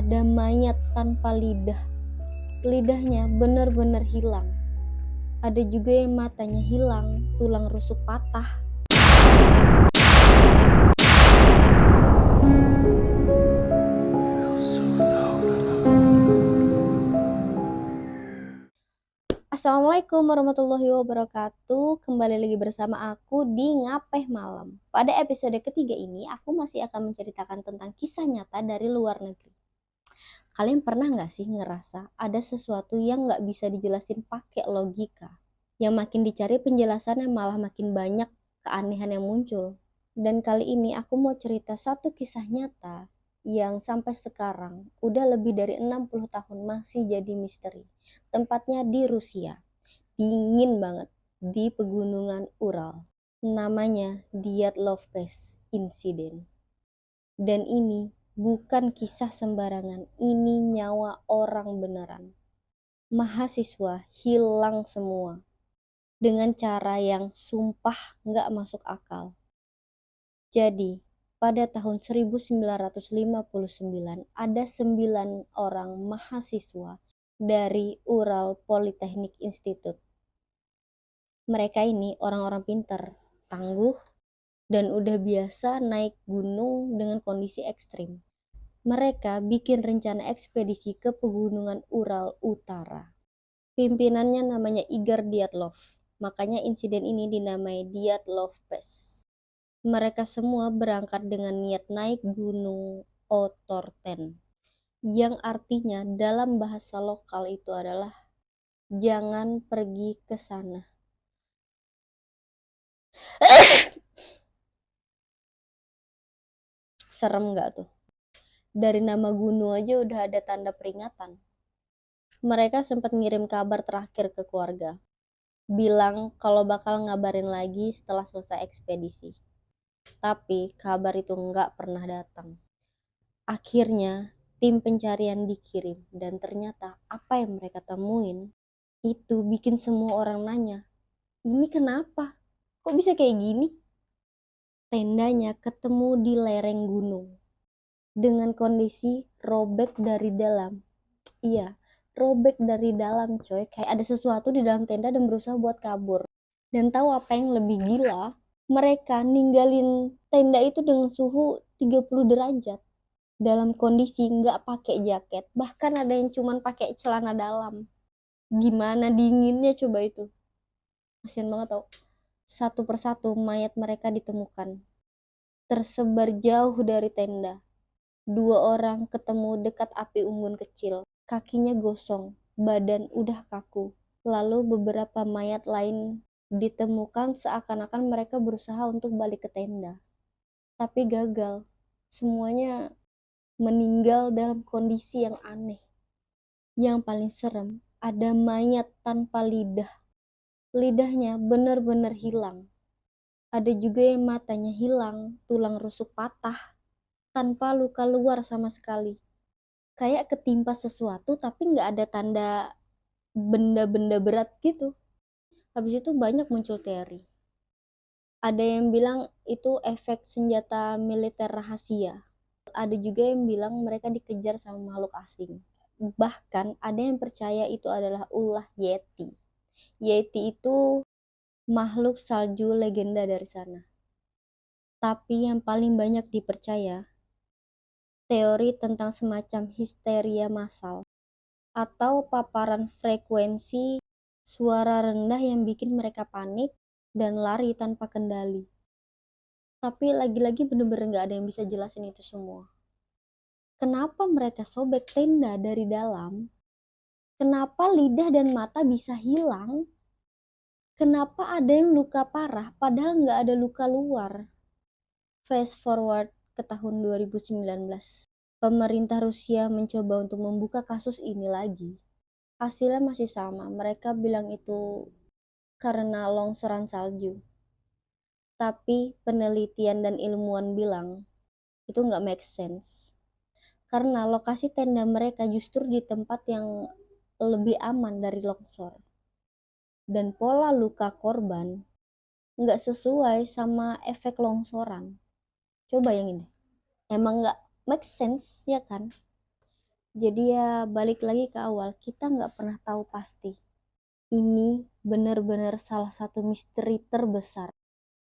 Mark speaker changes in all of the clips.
Speaker 1: ada mayat tanpa lidah. Lidahnya benar-benar hilang. Ada juga yang matanya hilang, tulang rusuk patah. Assalamualaikum warahmatullahi wabarakatuh. Kembali lagi bersama aku di Ngapeh Malam. Pada episode ketiga ini, aku masih akan menceritakan tentang kisah nyata dari luar negeri. Kalian pernah nggak sih ngerasa ada sesuatu yang nggak bisa dijelasin pakai logika? Yang makin dicari penjelasannya malah makin banyak keanehan yang muncul. Dan kali ini aku mau cerita satu kisah nyata yang sampai sekarang udah lebih dari 60 tahun masih jadi misteri. Tempatnya di Rusia. Dingin banget di pegunungan Ural. Namanya Dyatlov Pass Incident. Dan ini bukan kisah sembarangan, ini nyawa orang beneran. Mahasiswa hilang semua dengan cara yang sumpah nggak masuk akal. Jadi, pada tahun 1959 ada 9 orang mahasiswa dari Ural Polytechnic Institute. Mereka ini orang-orang pintar, tangguh, dan udah biasa naik gunung dengan kondisi ekstrim. Mereka bikin rencana ekspedisi ke pegunungan Ural Utara. Pimpinannya namanya Igor Dyatlov, makanya insiden ini dinamai Dyatlov Pass. Mereka semua berangkat dengan niat naik gunung Otorten, yang artinya dalam bahasa lokal itu adalah jangan pergi ke sana. Serem gak tuh? Dari nama gunung aja udah ada tanda peringatan. Mereka sempat ngirim kabar terakhir ke keluarga, bilang kalau bakal ngabarin lagi setelah selesai ekspedisi. Tapi kabar itu nggak pernah datang. Akhirnya tim pencarian dikirim dan ternyata apa yang mereka temuin itu bikin semua orang nanya, ini kenapa? Kok bisa kayak gini? Tendanya ketemu di lereng gunung dengan kondisi robek dari dalam. Iya, robek dari dalam coy. Kayak ada sesuatu di dalam tenda dan berusaha buat kabur. Dan tahu apa yang lebih gila? Mereka ninggalin tenda itu dengan suhu 30 derajat. Dalam kondisi nggak pakai jaket. Bahkan ada yang cuman pakai celana dalam. Gimana dinginnya coba itu. Kasian banget tau. Satu persatu mayat mereka ditemukan. Tersebar jauh dari tenda. 2 orang ketemu dekat api unggun kecil. Kakinya gosong, badan udah kaku. Lalu beberapa mayat lain ditemukan seakan-akan mereka berusaha untuk balik ke tenda. Tapi gagal. Semuanya meninggal dalam kondisi yang aneh. Yang paling serem, ada mayat tanpa lidah. Lidahnya benar-benar hilang. Ada juga yang matanya hilang, tulang rusuk patah, tanpa luka luar sama sekali. Kayak ketimpa sesuatu tapi nggak ada tanda benda-benda berat gitu. Habis itu banyak muncul teori. Ada yang bilang itu efek senjata militer rahasia. Ada juga yang bilang mereka dikejar sama makhluk asing. Bahkan ada yang percaya itu adalah ulah Yeti. Yeti itu makhluk salju legenda dari sana. Tapi yang paling banyak dipercaya teori tentang semacam histeria massal atau paparan frekuensi suara rendah yang bikin mereka panik dan lari tanpa kendali. Tapi lagi-lagi bener-bener gak ada yang bisa jelasin itu semua. Kenapa mereka sobek tenda dari dalam? Kenapa lidah dan mata bisa hilang? Kenapa ada yang luka parah padahal gak ada luka luar? Fast forward ke tahun 2019. Pemerintah Rusia mencoba untuk membuka kasus ini lagi. Hasilnya masih sama, mereka bilang itu karena longsoran salju. Tapi penelitian dan ilmuwan bilang itu nggak make sense. Karena lokasi tenda mereka justru di tempat yang lebih aman dari longsor. Dan pola luka korban nggak sesuai sama efek longsoran. Coba yang ini. Emang nggak make sense ya kan? Jadi ya balik lagi ke awal, kita nggak pernah tahu pasti. Ini benar-benar salah satu misteri terbesar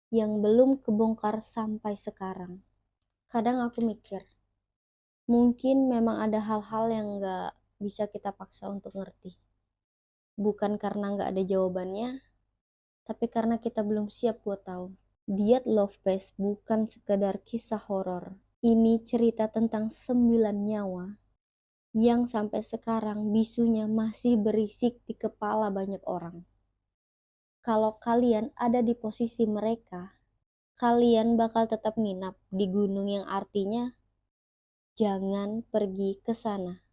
Speaker 1: yang belum kebongkar sampai sekarang. Kadang aku mikir, mungkin memang ada hal-hal yang nggak bisa kita paksa untuk ngerti. Bukan karena nggak ada jawabannya, tapi karena kita belum siap buat tahu. Diet Love Pace bukan sekedar kisah horor. Ini cerita tentang 9 nyawa yang sampai sekarang bisunya masih berisik di kepala banyak orang. Kalau kalian ada di posisi mereka, kalian bakal tetap nginap di gunung yang artinya jangan pergi ke sana.